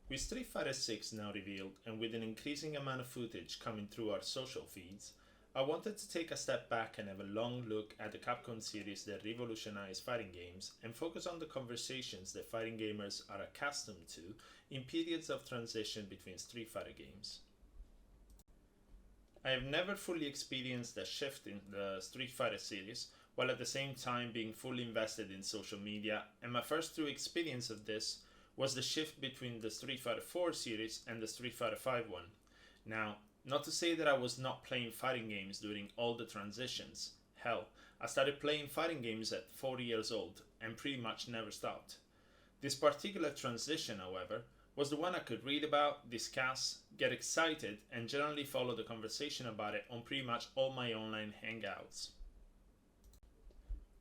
With Street Fighter 6 now revealed and with an increasing amount of footage coming through our social feeds, I wanted to take a step back and have a long look at the Capcom series that revolutionized fighting games and focus on the conversations that fighting gamers are accustomed to in periods of transition between Street Fighter games. I have never fully experienced a shift in the Street Fighter series, while at the same time being fully invested in social media, and my first true experience of this was the shift between the Street Fighter 4 series and the Street Fighter 5 one. Now, not to say that I was not playing fighting games during all the transitions. Hell, I started playing fighting games at 40 years old and pretty much never stopped. This particular transition, however, was the one I could read about, discuss, get excited, and generally follow the conversation about it on pretty much all my online hangouts.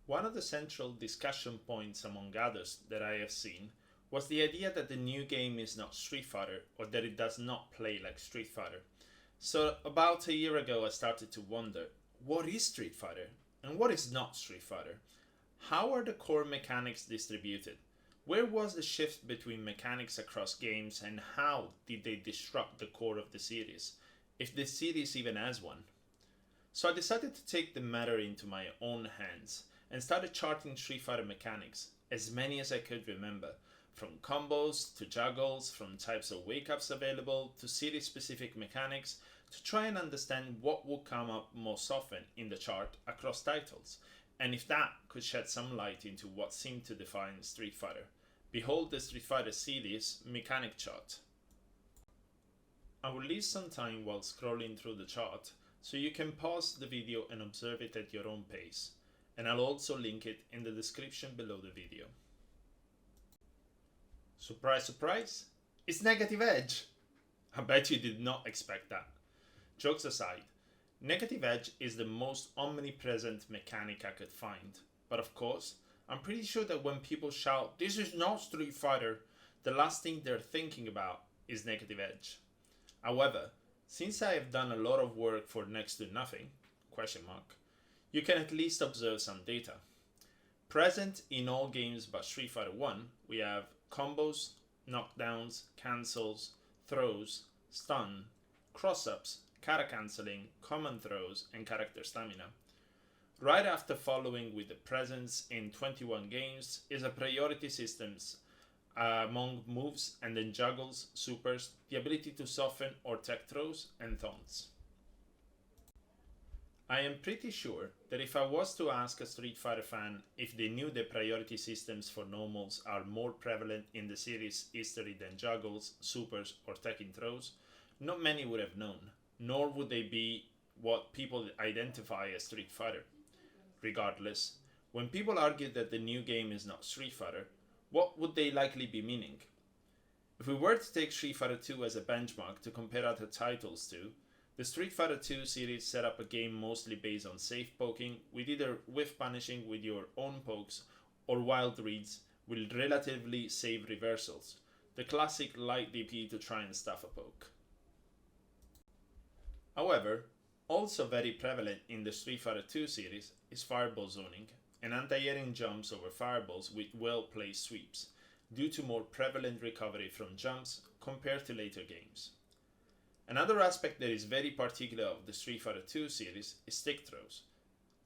One of the central discussion points, among others, that I have seen was the idea that the new game is not Street Fighter or that it does not play like Street Fighter. So, about a year ago, I started to wonder, what is Street Fighter and what is not Street Fighter? How are the core mechanics distributed? Where was the shift between mechanics across games and how did they disrupt the core of the series, if the series even has one? So I decided to take the matter into my own hands and started charting Street Fighter mechanics, as many as I could remember, from combos to juggles, from types of wake-ups available to series-specific mechanics, to try and understand what would come up most often in the chart across titles, and if that could shed some light into what seemed to define Street Fighter. Behold the Street Fighter series mechanic chart. I will leave some time while scrolling through the chart, so you can pause the video and observe it at your own pace, and I'll also link it in the description below the video. Surprise, surprise, it's Negative Edge! I bet you did not expect that. Jokes aside, Negative Edge is the most omnipresent mechanic I could find, but of course, I'm pretty sure that when people shout, "This is not Street Fighter," the last thing they're thinking about is Negative Edge. However, since I have done a lot of work for next to nothing, you can at least observe some data. Present in all games but Street Fighter 1, we have combos, knockdowns, cancels, throws, stun, cross-ups, kata cancelling, common throws, and character stamina. Right after following with the presence in 21 games is a priority systems among moves and then juggles, supers, the ability to soften or tech throws, and taunts. I am pretty sure that if I was to ask a Street Fighter fan if they knew the priority systems for normals are more prevalent in the series' history than juggles, supers, or tech-in throws, not many would have known, nor would they be what people identify as Street Fighter. Regardless, when people argue that the new game is not Street Fighter, what would they likely be meaning? If we were to take Street Fighter 2 as a benchmark to compare other titles to, the Street Fighter 2 series set up a game mostly based on safe poking, with either whiff punishing with your own pokes or wild reads with relatively safe reversals, the classic light DP to try and stuff a poke. However, also very prevalent in the Street Fighter 2 series is fireball zoning and anti-airing jumps over fireballs with well-placed sweeps, due to more prevalent recovery from jumps compared to later games. Another aspect that is very particular of the Street Fighter 2 series is stick throws.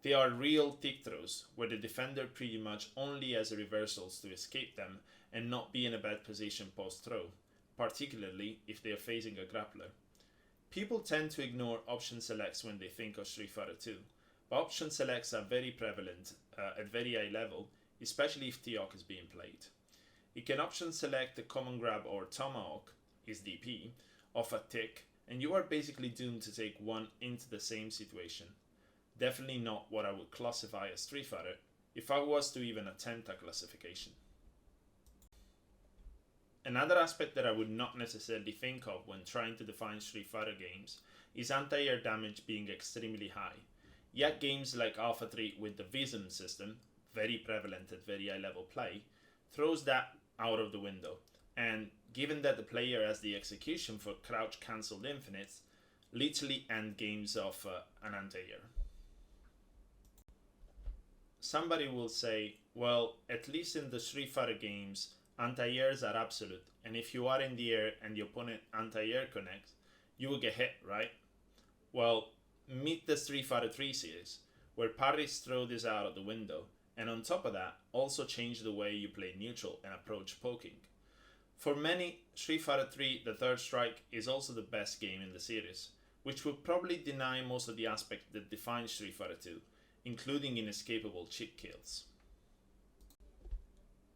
They are real tick throws, where the defender pretty much only has reversals to escape them and not be in a bad position post-throw, particularly if they are facing a grappler. People tend to ignore option selects when they think of Street Fighter 2, but option selects are very prevalent at very high level, especially if T.Hawk is being played. It can option select the common grab or tomahawk, is DP, of a tick, and you are basically doomed to take one into the same situation. Definitely not what I would classify as Street Fighter, if I was to even attempt a classification. Another aspect that I would not necessarily think of when trying to define Street Fighter games is anti-air damage being extremely high. Yet games like Alpha 3 with the Vism system, very prevalent at very high level play, throws that out of the window, and given that the player has the execution for crouch cancelled infinites, literally end games of an anti-air. Somebody will say, well, at least in the Street Fighter games, anti-airs are absolute, and if you are in the air and the opponent anti-air connects, you will get hit, right? Well, meet the Street Fighter 3 series, where parries throw this out of the window, and on top of that, also change the way you play neutral and approach poking. For many, Street Fighter 3 The Third Strike is also the best game in the series, which would probably deny most of the aspects that define Street Fighter 2, including inescapable cheat kills.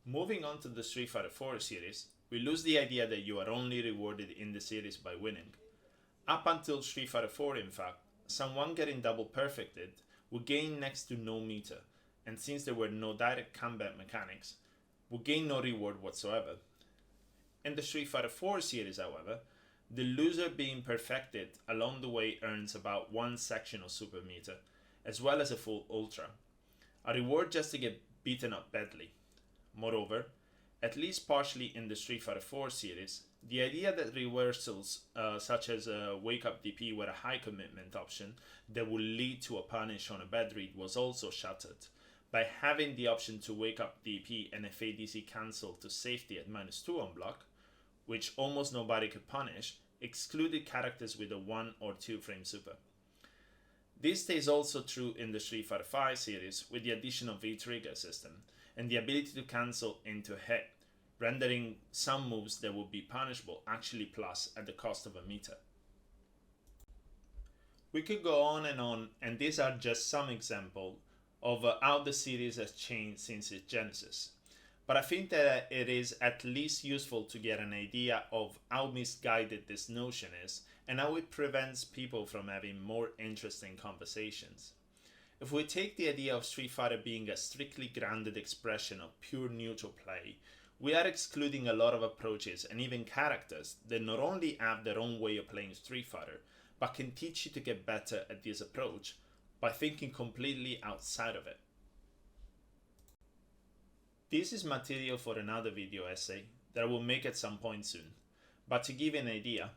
Moving on to the Street Fighter 4 series, we lose the idea that you are only rewarded in the series by winning. Up until Street Fighter 4, in fact, someone getting double perfected would gain next to no meter, and since there were no direct combat mechanics, would gain no reward whatsoever. In the Street Fighter 4 series, however, the loser being perfected along the way earns about one section of super meter, as well as a full ultra, a reward just to get beaten up badly. Moreover, at least partially in the Street Fighter 4 series, the idea that reversals such as a wake up DP were a high commitment option that would lead to a punish on a bad read was also shattered, by having the option to wake up DP and FADC cancel to safety at -2 on block, which almost nobody could punish, excluded characters with a 1 or 2 frame super. This stays also true in the Street Fighter 5 series with the addition of V-trigger system and the ability to cancel into hit, rendering some moves that would be punishable actually plus at the cost of a meter. We could go on, and these are just some examples of how the series has changed since its genesis. But I think that it is at least useful to get an idea of how misguided this notion is and how it prevents people from having more interesting conversations. If we take the idea of Street Fighter being a strictly grounded expression of pure neutral play, we are excluding a lot of approaches and even characters that not only have their own way of playing Street Fighter, but can teach you to get better at this approach by thinking completely outside of it. This is material for another video essay that I will make at some point soon, but to give you an idea,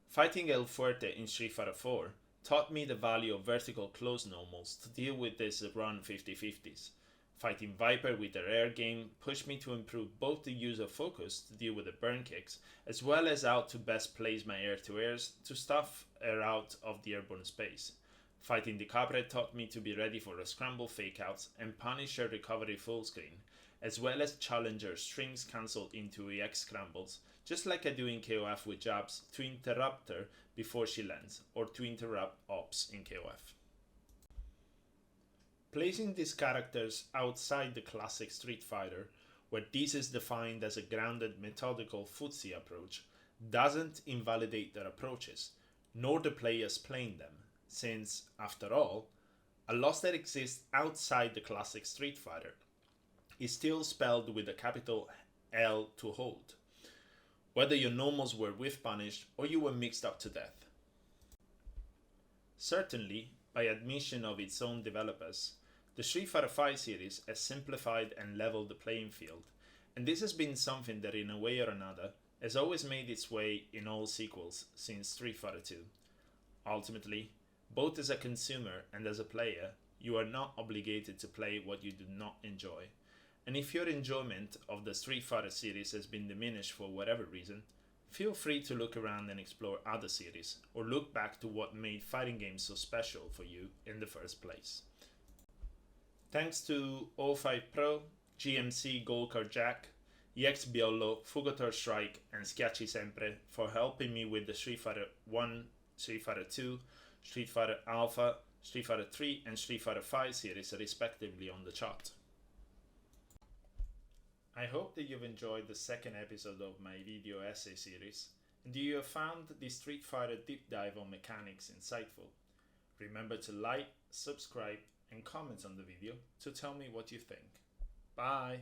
fighting El Fuerte in Street Fighter 4 taught me the value of vertical close normals to deal with this run 50-50s. Fighting Viper with their air game pushed me to improve both the use of focus to deal with the burn kicks, as well as how to best place my air-to-airs to stuff her out of the airborne space. Fighting the Capre taught me to be ready for the scramble fakeouts and punish her recovery full screen, as well as challenger strings cancelled into EX scrambles, just like I do in KOF with jabs to interrupt her before she lands, or to interrupt ops in KOF. Placing these characters outside the classic Street Fighter, where this is defined as a grounded methodical footsie approach, doesn't invalidate their approaches, nor the players playing them, since, after all, a loss that exists outside the classic Street Fighter is still spelled with a capital L to hold, whether your normals were whiff punished or you were mixed up to death. Certainly, by admission of its own developers, the Street Fighter 5 series has simplified and leveled the playing field, and this has been something that in a way or another has always made its way in all sequels since Street Fighter 2. Ultimately, both as a consumer and as a player, you are not obligated to play what you do not enjoy. And if your enjoyment of the Street Fighter series has been diminished for whatever reason, feel free to look around and explore other series, or look back to what made fighting games so special for you in the first place. Thanks to O5 Pro, GMC Goldcard Jack, EX Biollo, Fugator Strike, and Schiacci Sempre for helping me with the Street Fighter 1, Street Fighter 2, Street Fighter Alpha, Street Fighter 3, and Street Fighter 5 series respectively on the chart. I hope that you've enjoyed the second episode of my video essay series, and you have found the Street Fighter deep dive on mechanics insightful. Remember to like, subscribe, and comment on the video to tell me what you think. Bye!